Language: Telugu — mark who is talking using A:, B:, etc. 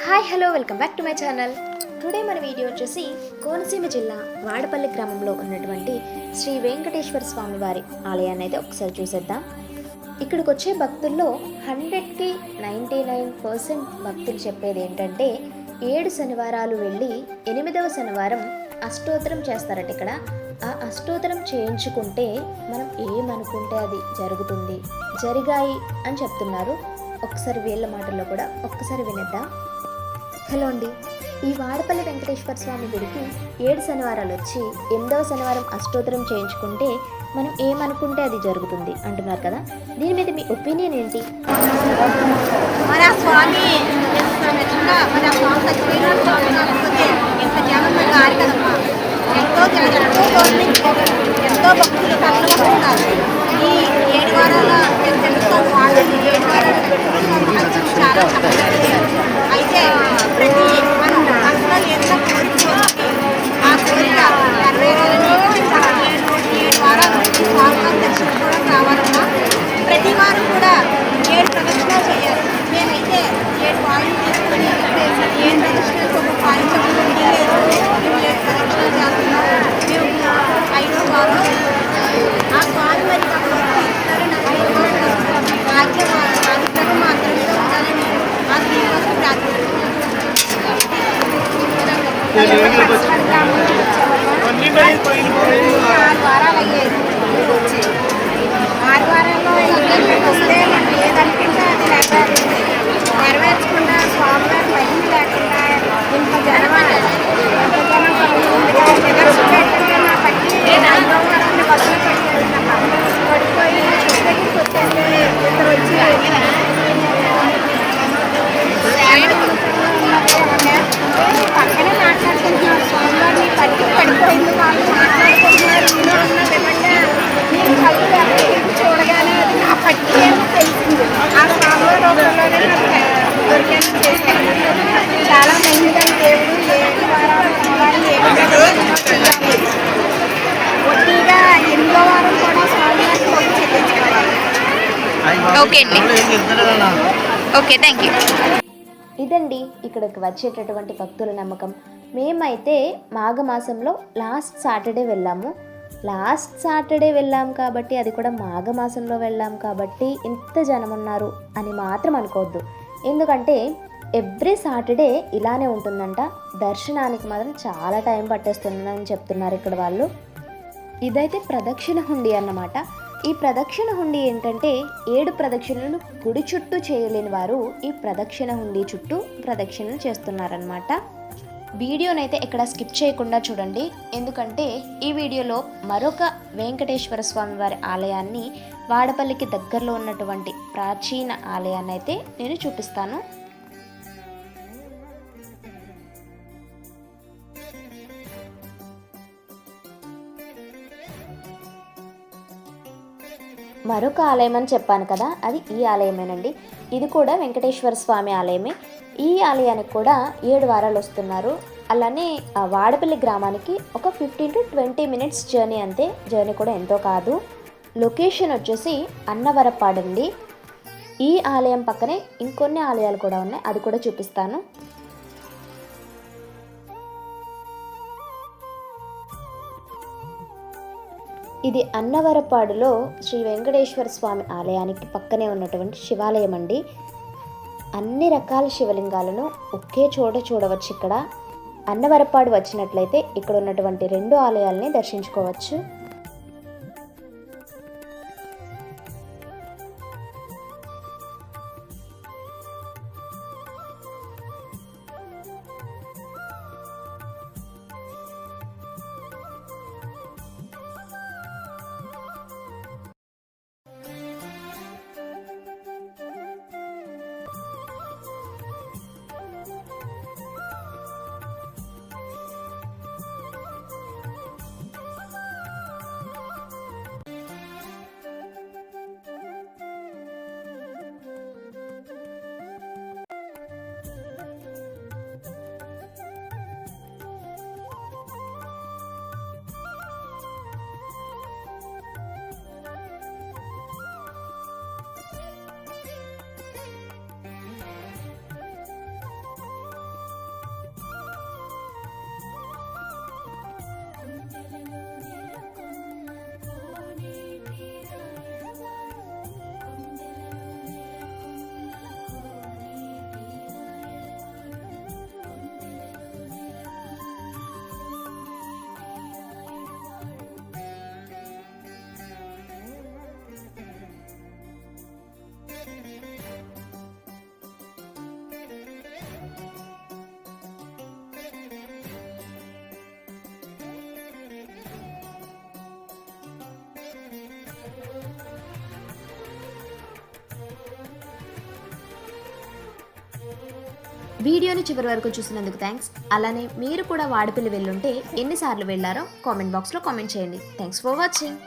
A: Hi hello welcome back to my channel. Today మన వీడియో వచ్చేసి కోనసీమ జిల్లా వాడపల్లి గ్రామంలో ఉన్నటువంటి శ్రీ వెంకటేశ్వర స్వామి వారి ఆలయాన్ని అయితే ఒకసారి చూసేద్దాం. ఇక్కడికి వచ్చే భక్తుల్లో 100కి 99% భక్తులు చెప్పేది ఏంటంటే 7 శనివారాలు వెళ్ళి 8వ శనివారం అష్టోత్తరం చేస్తారట. ఇక్కడ ఆ అష్టోత్తరం చేయించుకుంటే మనం ఏమనుకుంటే అది జరుగుతుంది, జరిగాయి అని చెప్తున్నారు. ఒకసారి వీళ్ళ మాటల్లో కూడా ఒక్కసారి వినేద్దాం. హలో అండి, ఈ వాడపల్లి వెంకటేశ్వర స్వామి గుడికి 7 శనివారాలు వచ్చి 8వ శనివారం అష్టోత్తరం చేయించుకుంటే మనం ఏమనుకుంటే అది జరుగుతుంది అంటున్నారు కదా. దీని మీద మీ ఒపీనియన్ ఏంటి?
B: మన స్వామి ఎంతో భక్తులు కష్టపడుతున్నారు. ఈ 7 వారాల చాలా చక్కగా అయితే ప్రతి మనం మనసులో ఎంత కోరిక ఆ కోరిక నెరవేరాలని 7 వారాలు స్వామివారి దర్శనం కూడా కావాలన్నా ప్రతి వారం కూడా 7 ప్రదక్షిణాలు చేయాలి. మేమైతే 7 పాయింట్లు తీసుకుని 7 ప్రదక్షిణలకు ఒక పాయింట్ చెప్పుకుంటే లేదు, 7 ప్రదక్షిణాలు చేస్తున్నాం. మేము 5వ వారం ఆ స్వామి మరి భాగ్యం అనుగ్రహం మా అందరితో ఉండాలని ఆ శ్రీనివాసం ప్రార్థిస్తున్నాం. 6 వారాలు అయ్యాయి. 6 వారాల్లో వస్తే మనం ఏదనుకుంటే అది నెరవేర్చకుండా స్వామివారి మహిమ లేకుండా ఇంత జనం పెట్టకుండా మా పట్టి 5వ వారాన్ని బస్సులో పడిపోయి దగ్గరికి వచ్చేస్తే ఇద్దరు వచ్చి పక్కనే మాట్లాడుకుంటున్నారు. స్వామివారిని పట్టి పడిపోయింది వాళ్ళు మాట్లాడుకుంటున్నారు. నేను అన్న ఏమంటే నేను కళ్ళు ఎక్కడికి చూడగానే అది నా పట్టి ఏమో తెలిసింది. ఆ స్వామివారి రూపంలోనే నాకు దొరికేలా చేశాను. చాలా మందిగా దేవుడు 7 వారాలు ఒట్టిగా 8వ వారం కూడా స్వామివారికి మొక్కు చెల్లించుకోవాలి.
A: ఓకే అండి, ఓకే, థ్యాంక్ యూ. ఇదండి ఇక్కడికి వచ్చేటటువంటి భక్తుల నమ్మకం. మేమైతే మాఘమాసంలో లాస్ట్ సాటర్డే వెళ్ళాము కాబట్టి, అది కూడా మాఘమాసంలో వెళ్ళాము కాబట్టి ఇంత జనం ఉన్నారు అని మాత్రం అనుకోవద్దు. ఎందుకంటే ఎవ్రీ సాటర్డే ఇలానే ఉంటుందంట. దర్శనానికి మాత్రం చాలా టైం పట్టేస్తుందని చెప్తున్నారు ఇక్కడ వాళ్ళు. ఇదైతే ప్రదక్షిణ హుండీ అన్నమాట. ఈ ప్రదక్షిణ హుండీ ఏంటంటే 7 ప్రదక్షిణలు గుడి చుట్టూ చేయలేని వారు ఈ ప్రదక్షిణ హుండీ చుట్టూ ప్రదక్షిణలు చేస్తున్నారనమాట. వీడియోనైతే ఇక్కడ స్కిప్ చేయకుండా చూడండి, ఎందుకంటే ఈ వీడియోలో మరొక వెంకటేశ్వర స్వామి వారి ఆలయాన్ని, వాడపల్లికి దగ్గరలో ఉన్నటువంటి ప్రాచీన ఆలయాన్ని అయితే నేను చూపిస్తాను. మరొక ఆలయం అని చెప్పాను కదా, అది ఈ ఆలయమేనండి. ఇది కూడా వెంకటేశ్వర స్వామి ఆలయమే. ఈ ఆలయానికి కూడా 7 వారాలు వస్తున్నారు. అలానే వాడపల్లి గ్రామానికి ఒక 15 to 20 minutes జర్నీ అంతే. జర్నీ కూడా ఎంతో కాదు. లొకేషన్ వచ్చేసి అన్నవరపాడు అండి. ఈ ఆలయం పక్కనే ఇంకొన్ని ఆలయాలు కూడా ఉన్నాయి, అది కూడా చూపిస్తాను. ఇది అన్నవరపాడులో శ్రీ వెంకటేశ్వర స్వామి ఆలయానికి పక్కనే ఉన్నటువంటి శివాలయం అండి. అన్ని రకాల శివలింగాలను ఒకే చోట చూడవచ్చు. ఇక్కడ అన్నవరపాడు వచ్చినట్లయితే ఇక్కడ ఉన్నటువంటి 2 ఆలయాలని దర్శించుకోవచ్చు. వీడియోని చివరి వరకు చూసినందుకు థ్యాంక్స్. అలానే మీరు కూడా వాడపల్లి వెళ్ళుంటే ఎన్నిసార్లు వెళ్ళారో కామెంట్ బాక్స్లో కామెంట్ చేయండి. Thanks for watching.